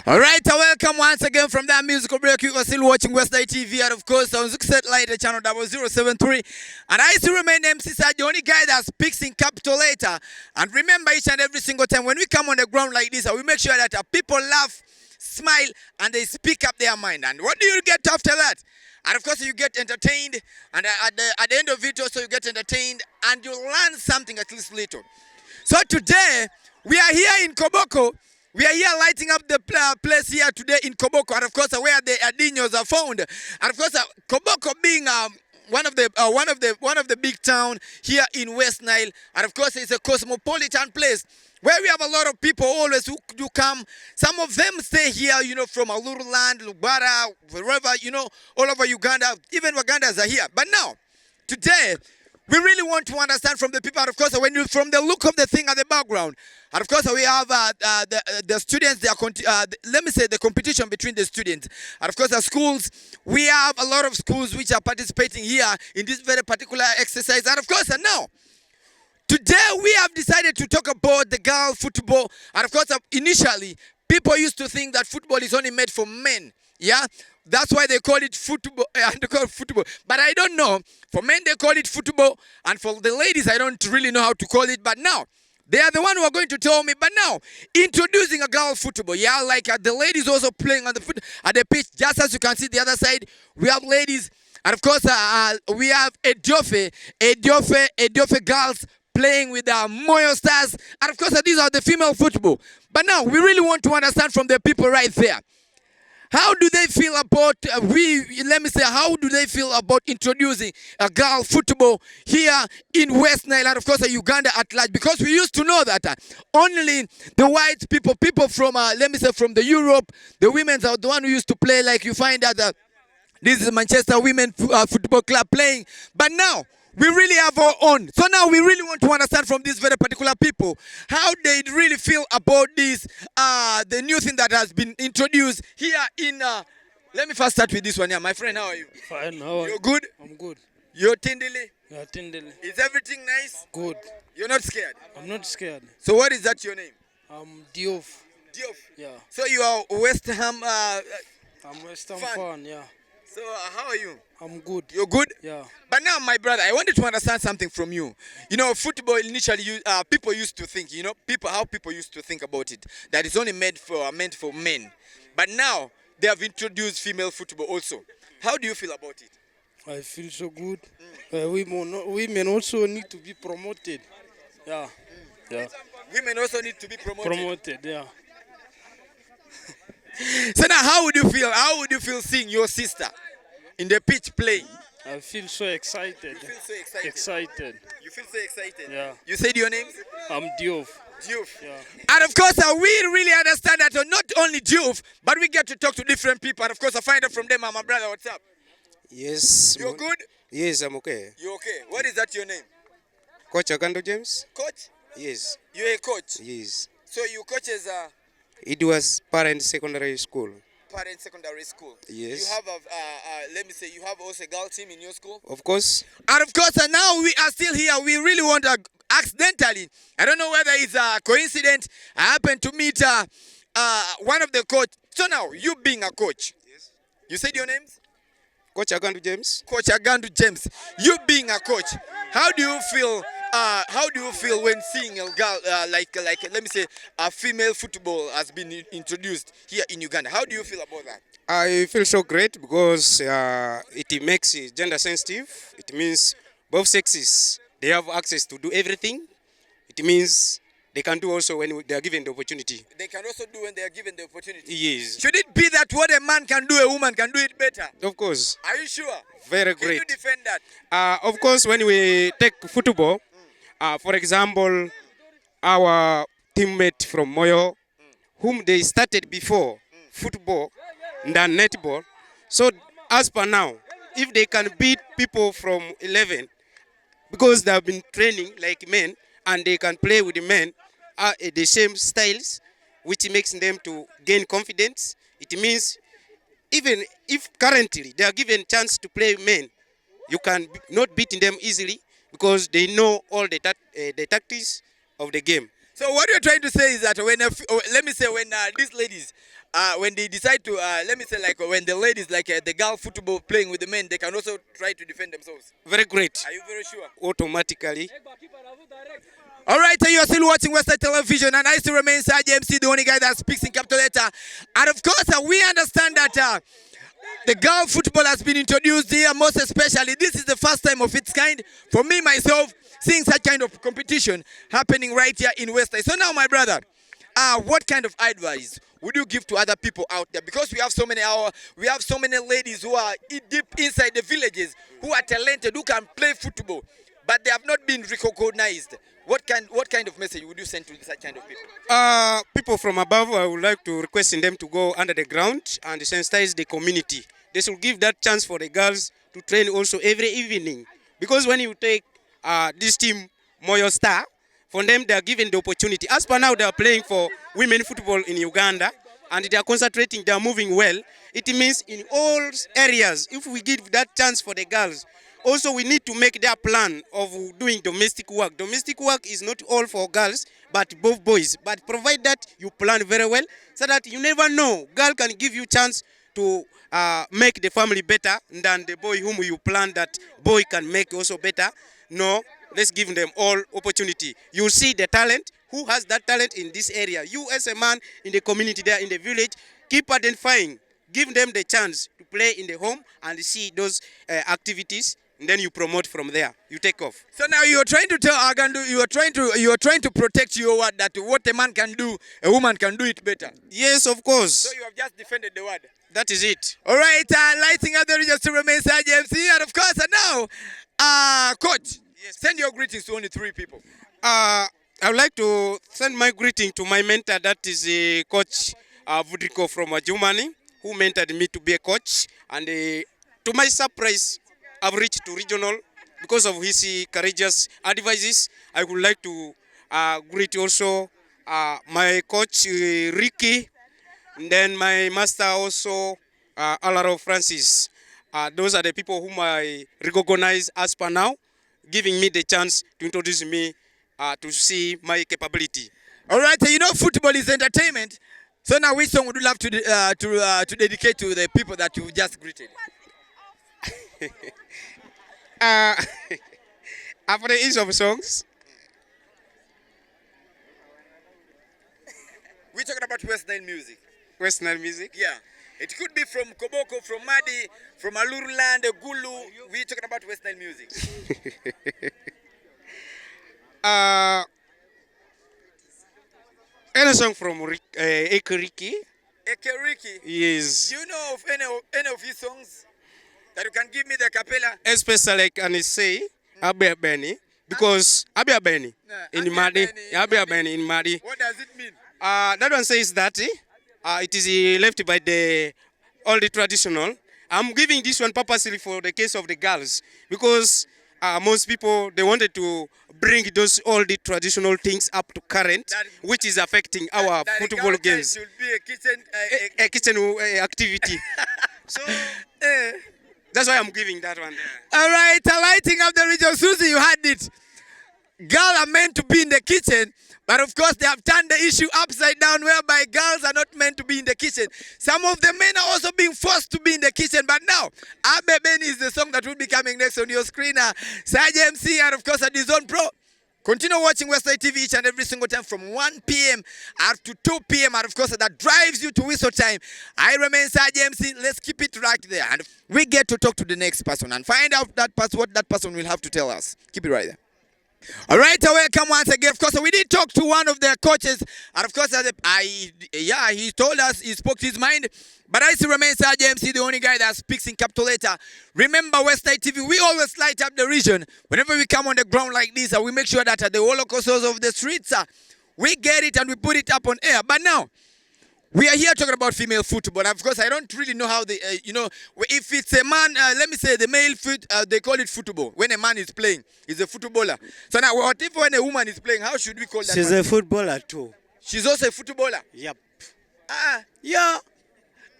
All right, welcome once again from that musical break. You are still watching Westnile TV, and of course on Zook Satellite channel 0073. And I still remain MC Saj, the only guy that speaks in capital letter. And remember, each and every single time when we come on the ground like this, we make sure that people laugh, smile, and they speak up their mind. And what do you get after that? And of course, you get entertained, and at the end of it, also you get entertained, and you learn something at least little. So today, we are here in Koboko. We are here lighting up the place here today in Koboko, and of course where the Adinos are found. And of course Koboko being one of the big town here in Westnile, and of course it's a cosmopolitan place where we have a lot of people always who do come. Some of them stay here, from Aluruland, Lubara, wherever, all over Uganda. Even Wagandas are here. But now, today, we really want to understand from the people, and of course, from the look of the thing at the background, and of course, we have the students. Let me say the competition between the students, and of course, the schools. We have a lot of schools which are participating here in this very particular exercise, and of course, now. Today we have decided to talk about the girl football, and of course initially people used to think that football is only made for men. Yeah, that's why they call it football. They call it football, but I don't know. For men they call it football, and for the ladies I don't really know how to call it. But now they are the one who are going to tell me. But now introducing a girl football. Yeah, like the ladies also playing on at the pitch. Just as you can see the other side, we have ladies, and of course we have Ediofe girls playing with the Moyo Stars, and of course these are the female football. But now we really want to understand from the people right there, how do they feel about how do they feel about introducing a girl football here in Westnile, and of course Uganda at large? Because we used to know that only the white people from from the Europe, the women are the one who used to play. Like you find that this is Manchester Women Football Club playing, but now we really have our own. So now we really want to understand from these very particular people how they really feel about this, the new thing that has been introduced here in, let me first start with this one here. My friend, how are you? Fine, how are you? You're good? I'm good. You're Tindili? Yeah, Tindili. Is everything nice? Good. You're not scared? I'm not scared. So what is that your name? I'm Diouf. Diouf? Yeah. So you are West Ham I'm West Ham fan, yeah. So how are you? I'm good. You're good? Yeah. But now, my brother, I wanted to understand something from you. Football initially, people used to think, how people used to think about it, that it's only meant for men. But now, they have introduced female football also. How do you feel about it? I feel so good. Women also need to be promoted. Yeah. Yeah. Women also need to be promoted. Yeah. So now, how would you feel? How would you feel seeing your sister in the pitch playing? I feel so excited. You feel so excited? Excited. You feel so excited? Yeah. You said your name? I'm Diouf. Diouf. Yeah. And of course, we really understand that not only Diouf, but we get to talk to different people. And of course, I find out from them, my brother, what's up? Yes. You're good? Yes, I'm okay. You're okay. What is that your name? Coach Agando James? Coach? Yes. You're a coach? Yes. So you coaches It was parent secondary school. Parent secondary school. Yes. You have you have also a girl team in your school? Of course. And of course, now we are still here. We really want to accidentally, I don't know whether it's a coincidence, I happen to meet one of the coach. So now, you being a coach. Yes. You said your names? Coach Agando James. Coach Agandu James. You being a coach, how do you feel? How do you feel when seeing a girl let me say a female football has been introduced here in Uganda? How do you feel about that? I feel so great because it makes it gender sensitive. It means both sexes, they have access to do everything. It means they can do also when they are given the opportunity. They can also do when they are given the opportunity. Yes. Should it be that what a man can do, a woman can do it better? Of course. Are you sure? Very Can great. you defend that? Of course, when we take football, for example, our teammate from Moyo, whom they started before football than netball. So as per now, if they can beat people from 11, because they have been training like men and they can play with the men the same styles, which makes them to gain confidence. It means even if currently they are given chance to play men, you can not beat them easily because they know all the tactics of the game. So what you're trying to say is that when let me say when these ladies when they decide to let me say like when the ladies like the girl football playing with the men, they can also try to defend themselves. Very great. Are you very sure? Automatically. All right, so you're still watching Western Television, and I still remain Saj MC, the only guy that speaks in capital letter. And of course, we understand that the girl football has been introduced here, most especially. This is the first time of its kind for me, myself, seeing such kind of competition happening right here in Western. So now, my brother, what kind of advice would you give to other people out there? Because we have so many ladies who are deep inside the villages, who are talented, who can play football, but they have not been recognized. What kind of message would you send to such kind of people? People from above, I would like to request them to go under the ground and sensitize the community. They should give that chance for the girls to train also every evening. Because when you take this team, Moyo Star, for them they are given the opportunity. As per now, they are playing for women football in Uganda, and they are concentrating, they are moving well. It means in all areas, if we give that chance for the girls, also, we need to make their plan of doing domestic work. Domestic work is not all for girls, but both boys. But provide that you plan very well, so that you never know. Girl can give you chance to make the family better than the boy whom you plan that boy can make also better. No, let's give them all opportunity. You see the talent. Who has that talent in this area? You as a man in the community there, in the village, keep identifying. Give them the chance to play in the home and see those activities. And then you promote from there. You take off. So now you are trying to tell Agandu, you are trying to protect your word that what a man can do, a woman can do it better. Yes, of course. So you have just defended the word. That is it. All right, lighting up the regions to remain Saj MC, and of course now, coach, yes, send your greetings to only 3 people. I would like to send my greeting to my mentor, that is Coach Vudriko from Germany, who mentored me to be a coach, and to my surprise, I've reached to regional because of his courageous advices. I would like to greet also my coach Ricky, and then my master also Alaro Francis. Those are the people whom I recognize as per now, giving me the chance to introduce me to see my capability. All right, so you know football is entertainment. So now which song would you love to dedicate to the people that you just greeted? After the ease of songs. We're talking about Westnile music. Westnile music? Yeah. It could be from Koboko, from Madi, from Aluruland, Gulu. We're talking about Westnile music. Any song from Ekeriki? Ekeriki? Yes. Do you know of any of his songs that you can give me the capella? Especially can I say Abia Beni, because Abia Beni in Madi. Abia Beni in Madi. What does it mean? That one says that it is left by all the traditional. I'm giving this one purposely for the case of the girls, because most people, they wanted to bring all the traditional things up to current, which is affecting our football games. Should be a kitchen activity. So that's why I'm giving that one there. All right, lighting up the region. Susie, you had it. Girls are meant to be in the kitchen, but of course they have turned the issue upside down, whereby girls are not meant to be in the kitchen. Some of the men are also being forced to be in the kitchen, but now Abeben is the song that will be coming next on your screen. Saj MC, and of course at DAZN Pro. Continue watching Westlife TV each and every single time from 1 p.m. up to 2 p.m. And of course that drives you to whistle time. I remain Saj MC. Let's keep it right there, and we get to talk to the next person and find out what that person will have to tell us. Keep it right there. All right, welcome once again. Of course, we did talk to one of their coaches, and of course, he told us, he spoke his mind. But I still remain Saj MC, the only guy that speaks in capital letter. Remember, Westlife TV, we always light up the region. Whenever we come on the ground like this, we make sure that the holocaust of the streets, we get it and we put it up on air. But now, we are here talking about female football. And of course, I don't really know how they, if it's a man, let me say the male foot, they call it football. When a man is playing, he's a footballer. So now, what if when a woman is playing, how should we call that? She's a footballer too. She's also a footballer? Yep. Yeah.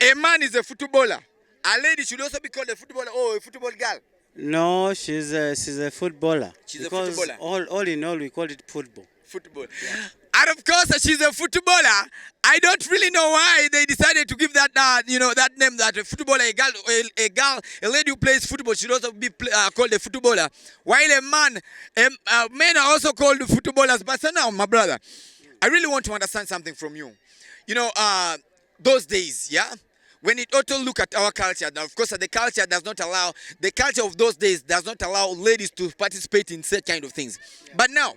A man is a footballer. A lady should also be called a footballer or a football girl. No, she's a footballer. She's a footballer. All in all, we call it football. Football. Yeah. And of course, she's a footballer. I don't really know why they decided to give that, that name, that a footballer, a lady who plays football should also be called a footballer. While men are also called footballers. But so now, my brother, I really want to understand something from you. Those days, yeah? When it ought to look at our culture, now of course the culture of those days does not allow ladies to participate in such kind of things. Yeah. But now,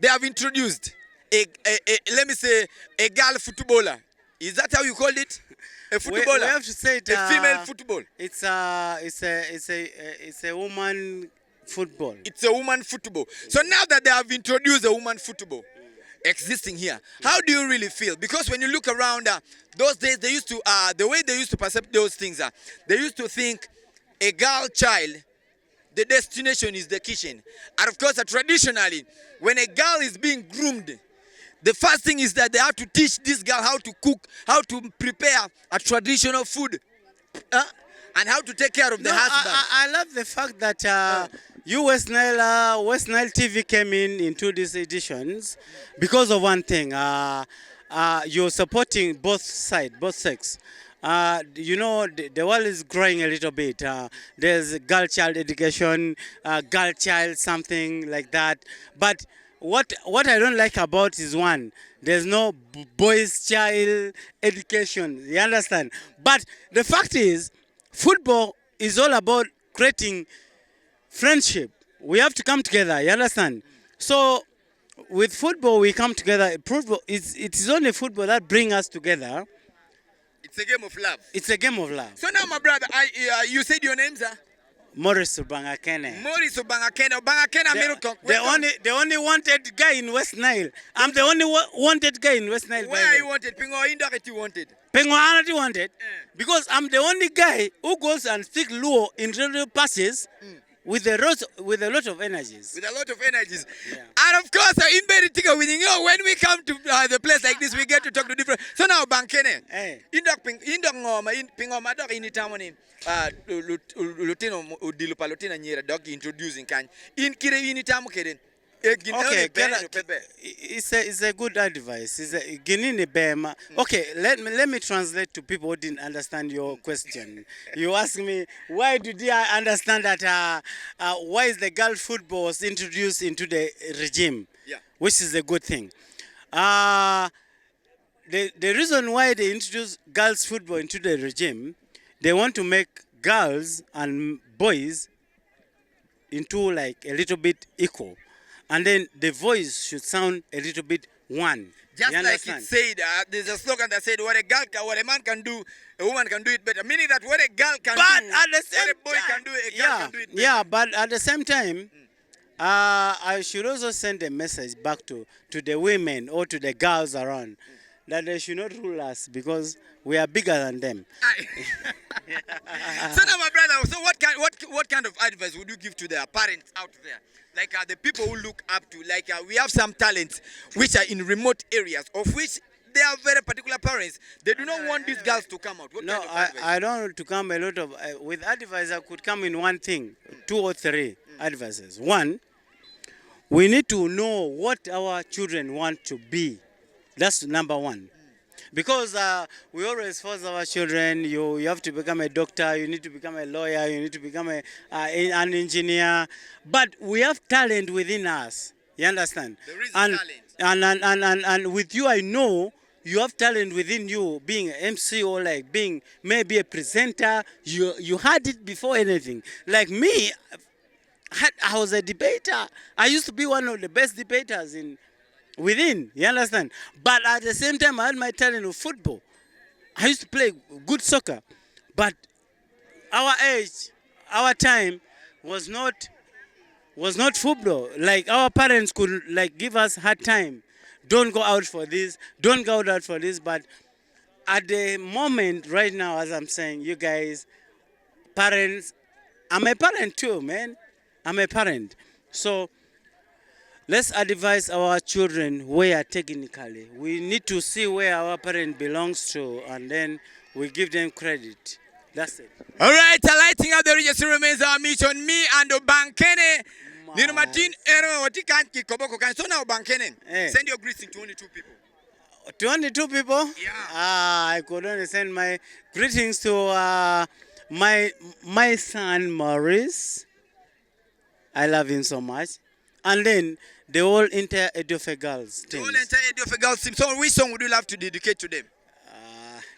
they have introduced let me say, a girl footballer. Is that how you call it? A footballer? We have to say it. A female football. It's a woman football. It's a woman football. So now that they have introduced a woman football existing here, how do you really feel? Because when you look around those days, they used to the way they used to perceive those things they used to think a girl child, the destination is the kitchen. And of course, traditionally, when a girl is being groomed, the first thing is that they have to teach this girl how to cook, how to prepare a traditional food, and how to take care of the husband. I love the fact that Westnile TV came into these editions because of one thing. You're supporting both sides, both sex. The world is growing a little bit. There's girl child education, girl child something like that. But what I don't like about is one, there's no boys child education. You understand? But the fact is, football is all about creating friendship. We have to come together. You understand? So with football, we come together. It is only football that brings us together. It's a game of love. It's a game of love. So now, my brother, you said your name, sir? Morris Ubangakene. Morris Ubangakene. The only wanted guy in Westnile. I'm the only wanted guy in Westnile. Why are you wanted? Pingo indirectly wanted. Pingo Anati wanted. Because I'm the only guy who goes and speak Luo in radio passes with a lot of energies. With a lot of energies. Yeah. And of course, in Beritika, when we come to the place like this, we get to talk to different. So now, Bankene. Pingoma dog in Itamoni. Lutino Udilupa Lutina Nyera dog introducing can. In Kire Unitamu Keden. Okay, it's a good advice. It's a Guinea Bema. Okay, let me translate to people who didn't understand your question. You asked me why did I understand that why is the girl football was introduced into the regime, which is a good thing. The reason why they introduced girls football into the regime, they want to make girls and boys into like a little bit equal. And then the voice should sound a little bit one. Just like it said, there's a slogan that said, what a man can do, a woman can do it better. Meaning that what a girl can do, at the same what a boy can do, a girl can do it better. Yeah, but at the same time, I should also send a message back to the women or to the girls around that they should not rule us because we are bigger than them. So now, my brother, so what kind of advice would you give to the parents out there? Like the people who look up to, like we have some talents which are in remote areas, of which they are very particular parents. They do not want these girls to come out. What no, kind of advice? I don't want to come a lot of, with advice I could come in one thing, 2 or 3 advices. One, we need to know what our children want to be. That's number one. Because we always force our children, you have to become a doctor, you need to become a lawyer, you need to become an engineer. But we have talent within us. You understand? There is talent. And with you, I know you have talent within you, being an MC or like being maybe a presenter. You had it before anything. Like me, I was a debater. I used to be one of the best debaters within, you understand? But at the same time, I had my talent of football. I used to play good soccer. But our age, our time was not football. Like our parents could like give us hard time. Don't go out for this, don't go out for this. But at the moment, right now, as I'm saying, you guys, parents, I'm a parent too, man. I'm a parent. So let's advise our children where technically. We need to see where our parent belongs to, and then we give them credit. That's it. All right, lighting up the register remains our mission. Me and Bankene. Nino Martin, what you can't keep Koboko can so now Bankenen. Send your greetings to only 2 people. 22 people? Yeah. I could only send my greetings to my son Maurice. I love him so much. And then the whole entire Edofe girls The team. whole entire Edofe girls team. So which song would you love to dedicate to them?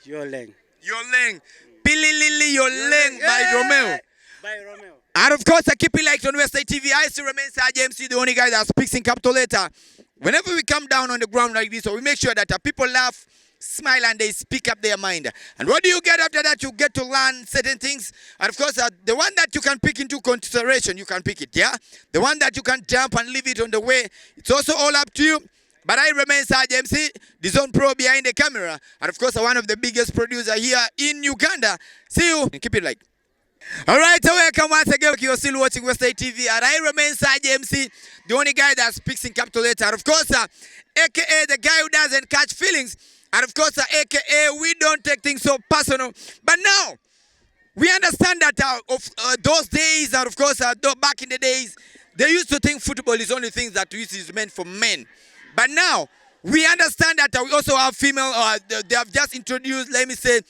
Your Leng. Your Leng. Pili Lili Your Leng by Romeo. By Romeo. And of course, I keep it like on Westside TV. I still remain Serge MC, the only guy that speaks in capital letter. Whenever we come down on the ground like this, so we make sure that people laugh, smile, and they speak up their mind. And what do you get after that? You get to learn certain things. And of course, the one that you can pick into consideration, you can pick it, yeah? The one that you can jump and leave it on the way, it's also all up to you. But I remain Serge MC, the Zone Pro behind the camera. And of course, one of the biggest producers here in Uganda. See you. Keep it like. All right, so welcome once again. You're still watching Westside TV, and I remain Serge MC, the only guy that speaks in capital letter. And of course, AKA the guy who doesn't catch feelings. And of course, AKA we don't take things so personal. But now, we understand that of those days, and of course, back in the days, they used to think football is only things that is meant for men. But now, we understand that we also have female, they have just introduced, let me say,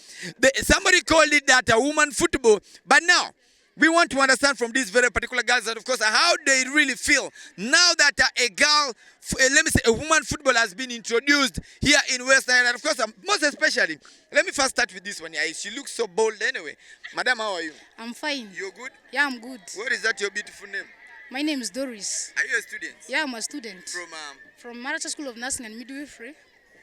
somebody called it that a woman football. But now, we want to understand from these very particular girls, and of course, how they really feel now that a girl, let me say, a woman football has been introduced here in Westnile. And of course, most especially, let me first start with this one. Yeah, she looks so bold anyway. Madam, how are you? I'm fine. You're good? Yeah, I'm good. What is that your beautiful name? My name is Doris. Are you a student? Yeah, I'm a student. From Maracha School of Nursing and Midwifery.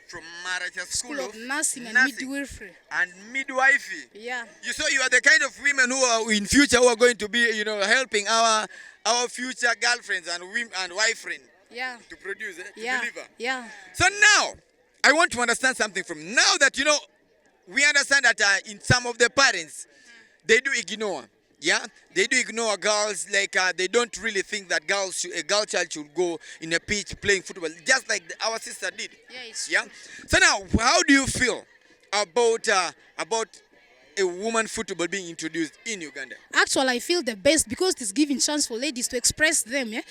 From Maracha School of Nursing and Midwifery. And midwifery. Yeah. You are the kind of women who are in future who are going to be, helping our future girlfriends and women and wife friends. Yeah. To produce, to Yeah. deliver. Yeah. So now, I want to understand something from now that we understand that in some of the parents, they do ignore. Yeah, they do ignore girls, like they don't really think that a girl child should go in a pitch playing football, just like our sister did. Yeah, it's Yeah. So now, how do you feel about a woman football being introduced in Uganda? Actually, I feel the best because it is giving chance for ladies to express them. Yeah,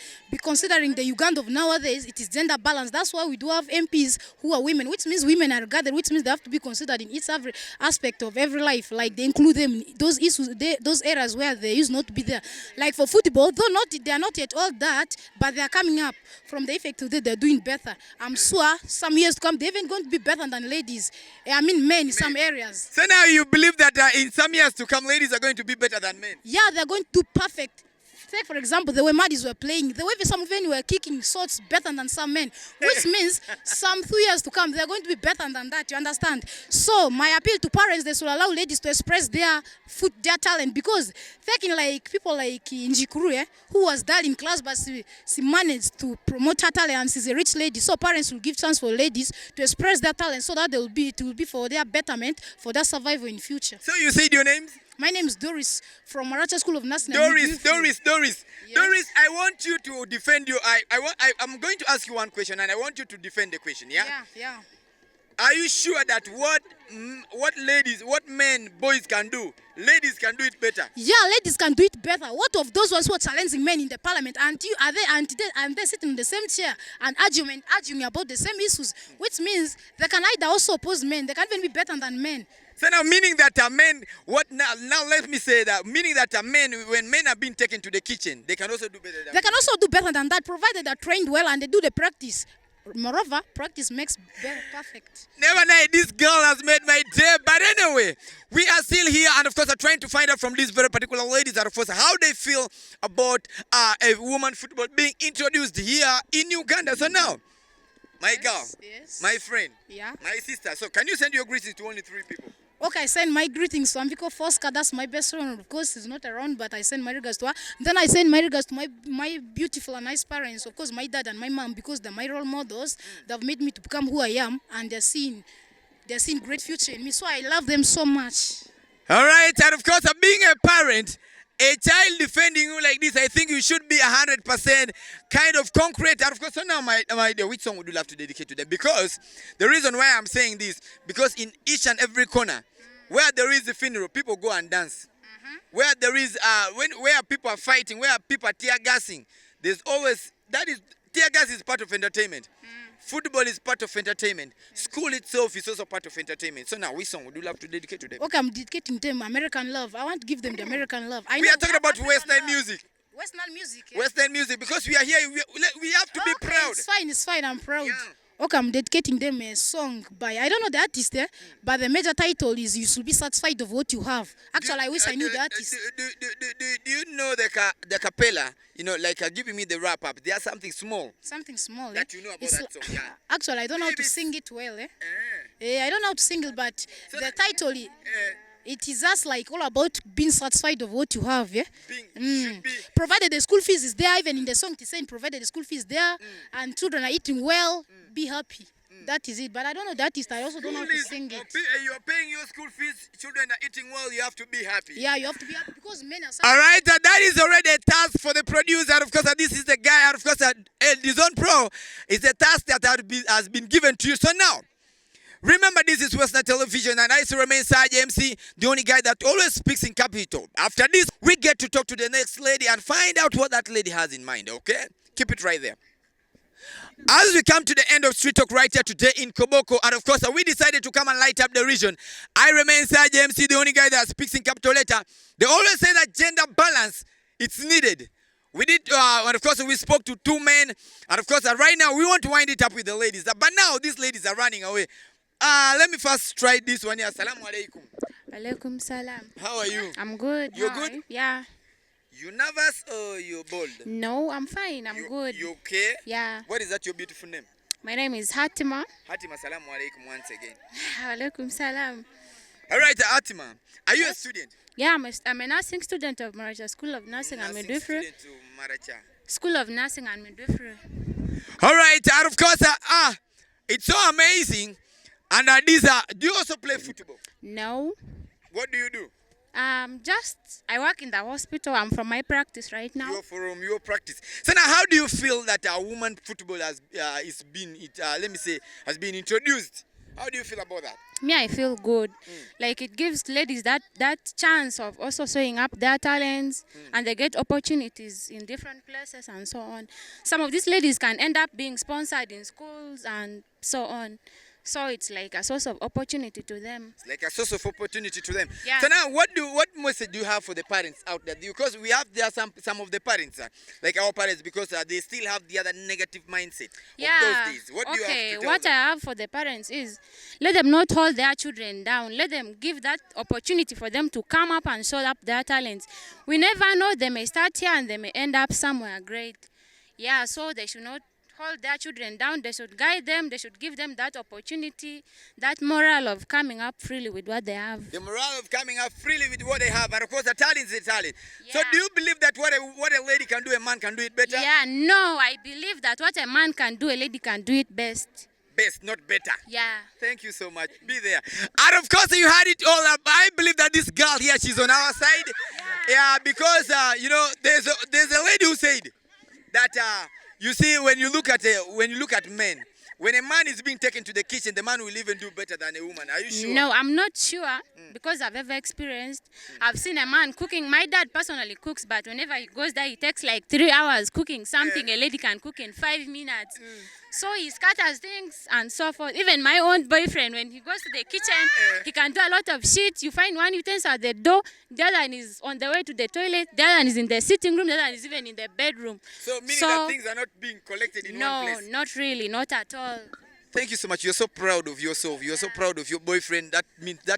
considering the Uganda of nowadays, it is gender balance. That's why we do have MPs who are women, which means women are gathered, which means they have to be considered in every aspect of every life. Like they include them in those issues, those areas where they used not to be there. Like for football, though they are not yet all that, but they are coming up from the effect today. They are doing better. I'm sure some years to come, they're even going to be better than ladies. I mean, men in some areas. So now you believe that in some years to come, ladies are going to be better than men? Yeah, they're going to do perfect. Take, for example, the way Maddies were playing, the way some of them were kicking shots better than some men, which means some 2 years to come, they're going to be better than that, you understand? So, my appeal to parents, they should allow ladies to express their talent, because taking like people like Njikuru, who was dull in class, but she managed to promote her talent, and she's a rich lady, so parents will give chance for ladies to express their talent, so that it will be for their betterment, for their survival in future. So you said your names? My name is Doris from Maracha School of Nursing. Doris. Yes. Doris, I want you to defend you. I'm going to ask you one question, and I want you to defend the question, yeah? Yeah. Are you sure that what men, boys can do, ladies can do it better? Yeah, ladies can do it better. What of those ones who are challenging men in the parliament? And they sitting in the same chair and arguing about the same issues, which means they can either also oppose men. They can even be better than men. So now, meaning that men, now let me say that, meaning that men, when men are being taken to the kitchen, they can also do better than They can also do better than that, provided they're trained well and they do the practice. Moreover, practice makes perfect. Never mind, this girl has made my day. But anyway, we are still here, and of course, I'm trying to find out from these very particular ladies, and of course, how they feel about a woman football being introduced here in Uganda. So now, my girl, my friend, my sister. So can you send your greetings to only 3 people? Okay, I send my greetings to Ambiko Fosca, that's my best friend. Of course, she's not around, but I send my regards to her. Then I send my regards to my beautiful and nice parents, of course, my dad and my mom, because they're my role models. They've made me to become who I am, and they're seeing great future in me. So I love them so much. All right, and of course, being a parent, a child defending you like this, I think you should be 100% kind of concrete. And of course, so now, my dear, which song would you love to dedicate to them? Because the reason why I'm saying this, because in each and every corner, where there is a funeral, people go and dance. Where there is, where people are fighting, where people are tear gassing, there's always, that is, tear gas is part of entertainment. Football is part of entertainment. School itself is also part of entertainment. So now, which song would you love to dedicate to them? Okay, I'm dedicating them American love. I want to give them the American love. We are talking about Westnile music. Westnile music. Yeah? Western music, because we are here, we have to be Okay, proud. It's fine, I'm proud. Yeah. Okay, I'm dedicating them a song by, I don't know the artist there, but the major title is You Should Be Satisfied of What You Have. Actually, I wish I knew the artist. Do you know the capella? You know, like giving me the wrap up. There's something small. Something small, That you know about that song, yeah. Actually, I don't know how to Maybe sing it well, Eh. I don't know how to sing it, but So the that- title, it is just like all about being satisfied of what you have, yeah? Should be. Provided the school fees is there, even in the song it's saying provided the school fees is there and children are eating well, be happy. That is it. But I don't know the artist. I also don't know how to sing it. You are paying your school fees. Children are eating well. You have to be happy. Yeah, you have to be happy because men are All right, that is already a task for the producer. Of course, this is the guy. Of course, Dizon Pro is a task that has been given to you. So now, remember, this is Westnile Television, and I still remain Saj MC, the only guy that always speaks in capital. After this, we get to talk to the next lady and find out what that lady has in mind. Okay, keep it right there. As we come to the end of Street Talk right here today in Koboko, and of course, we decided to come and light up the region. I remain Saj MC, the only guy that speaks in capital letter. They always say that gender balance, it's needed. We did, and of course, we spoke to two men, and of course, right now, we want to wind it up with the ladies. But now, these ladies are running away. Let me first try this one here. Assalamu alaikum. Alaikum salam. How are you? I'm good. You're Hi. good? Yeah. You nervous or you bold? No, I'm fine. I'm good. You okay? Yeah. What is that your beautiful name? My name is Hatima. Hatima, assalamu alaikum once again. Alaikum salam. All right, Hatima, are you a student? Yeah, I'm a nursing student of Maracha School of Nursing and Nursing Midwifery. student to Maracha. School of Nursing and Midwifery. All right, and of course, it's so amazing. And do you also play football? No. What do you do? I work in the hospital. I'm from my practice right now. You're from your practice. So now, how do you feel that woman football has been introduced? How do you feel about that? Me, I feel good. Like it gives ladies that chance of also showing up their talents and they get opportunities in different places and so on. Some of these ladies can end up being sponsored in schools and so on. So it's like a source of opportunity to them. It's like a source of opportunity to them. Yeah. So now, what message do you have for the parents out there? Because we have there some of the parents, like our parents, because they still have the other negative mindset of those days. What do you have to tell what them? I have for the parents is let them not hold their children down. Let them give that opportunity for them to come up and show up their talents. We never know, they may start here and they may end up somewhere great. Yeah, so they should not hold their children down. They should guide them. They should give them that opportunity, that moral of coming up freely with what they have. The morale of coming up freely with what they have, and of course, the talent is a talent. So, Yeah. do you believe that what a lady can do, a man can do it better? Yeah, no, I believe that what a man can do, a lady can do it best. Best, not better. Yeah. Thank you so much. Be there. And of course, you had it all up. I believe that this girl here, she's on our side. Yeah, because there's a lady who said that you see, when you look at men, when a man is being taken to the kitchen, the man will even do better than a woman. Are you sure? No, I'm not sure because I've ever experienced. I've seen a man cooking. My dad personally cooks, but whenever he goes there, he takes like 3 hours cooking something a lady can cook in 5 minutes. So he scatters things and so forth. Even my own boyfriend, when he goes to the kitchen, he can do a lot of shit. You find one utensil at the door, the other one is on the way to the toilet, the other one is in the sitting room, the other one is even in the bedroom. So meaning that things are not being collected in one place. No, not really, not at all. Thank you so much. You're so proud of yourself. You're so proud of your boyfriend. That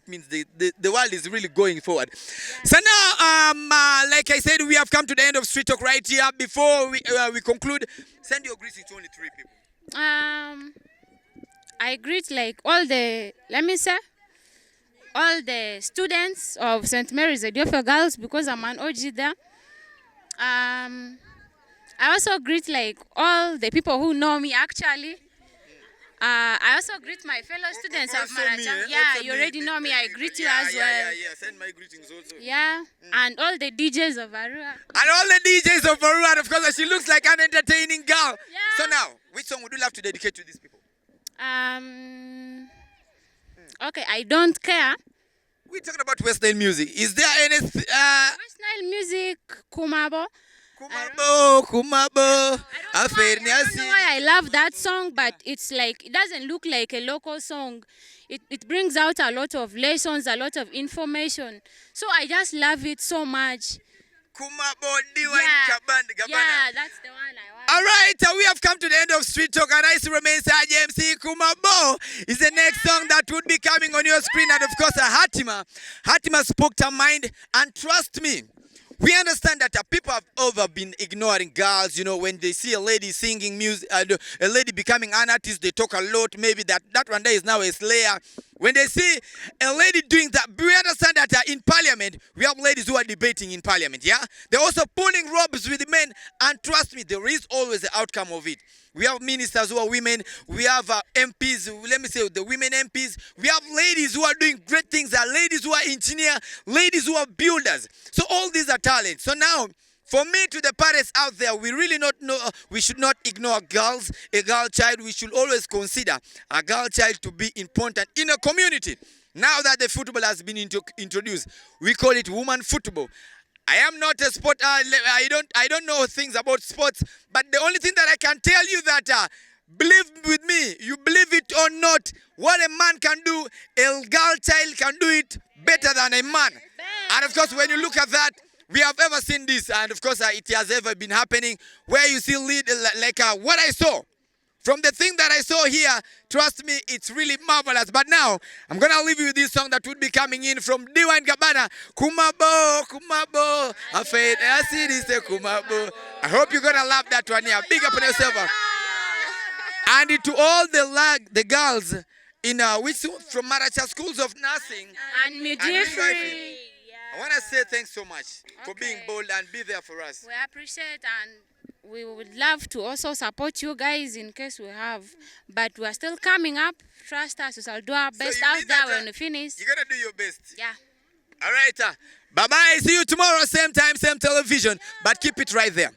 means the world is really going forward. So now, like I said, we have come to the end of Street Talk right here. Before we conclude, send your greetings to only 3 people. I greet like all the students of St. Mary's Ediofa Girls because I'm an OG there. I also greet like all the people who know me actually. I also greet my fellow students of Also me, Maracha. eh? Yeah, Also you me. already know me. I greet you Yeah, as well. Yeah. Send my greetings also. Yeah, and all the DJs of Arua. And all the DJs of Aurora, and of course, she looks like an entertaining girl. Yeah. So now, which song would you love to dedicate to these people? Okay, I don't care. We're talking about Westnile music. Is there any Westnile music, Kumabo. Kumabo, kumabo. I don't know why I love that song, but it's like, it doesn't look like a local song. It brings out a lot of lessons, a lot of information. So I just love it so much. Kumabo, Diwa Yeah, Gabana. yeah, that's the one I want. All right, we have come to the end of Street Talk, and I still remain Serge MC. Kumabo is the next song that would be coming on your screen, and of course, Hatima spoke her mind, and trust me, we understand that people have over been ignoring girls. You know, when they see a lady singing music, a lady becoming an artist, they talk a lot. Maybe that one day is now a slayer. When they see a lady doing that, we understand that in parliament, we have ladies who are debating in parliament, yeah? They're also pulling robes with the men, and trust me, there is always the outcome of it. We have ministers who are women. We have MPs, let me say the women MPs. We have ladies who are doing great things. There are ladies who are engineers, ladies who are builders. So all these are talents. So now, for me, to the parents out there, we really not know, we should not ignore girls, a girl child. We should always consider a girl child to be important in a community. Now that the football has been introduced, we call it woman football. I am not a sport. I don't know things about sports, but the only thing that I can tell you that believe with me, you believe it or not, what a man can do, a girl child can do it better than a man. And of course, when you look at that, we have ever seen this, and of course, it has ever been happening, where you see what I saw. From the thing that I saw here, trust me, it's really marvelous. But now, I'm going to leave you with this song that would be coming in from Diwa and Gabana. Kumabo, kumabo. I see this, kumabo. I hope you're going to love that one here. Big up on yourself. And to all the girls in from Maracha Schools of Nursing And midwifery. I want to say thanks so much for being bold and be there for us. We appreciate, and we would love to also support you guys in case we have. But we are still coming up. Trust us, we shall do our best you out mean there that, when we finish. You're going to do your best. Yeah. All right. Bye-bye. See you tomorrow, same time, same television. But keep it right there.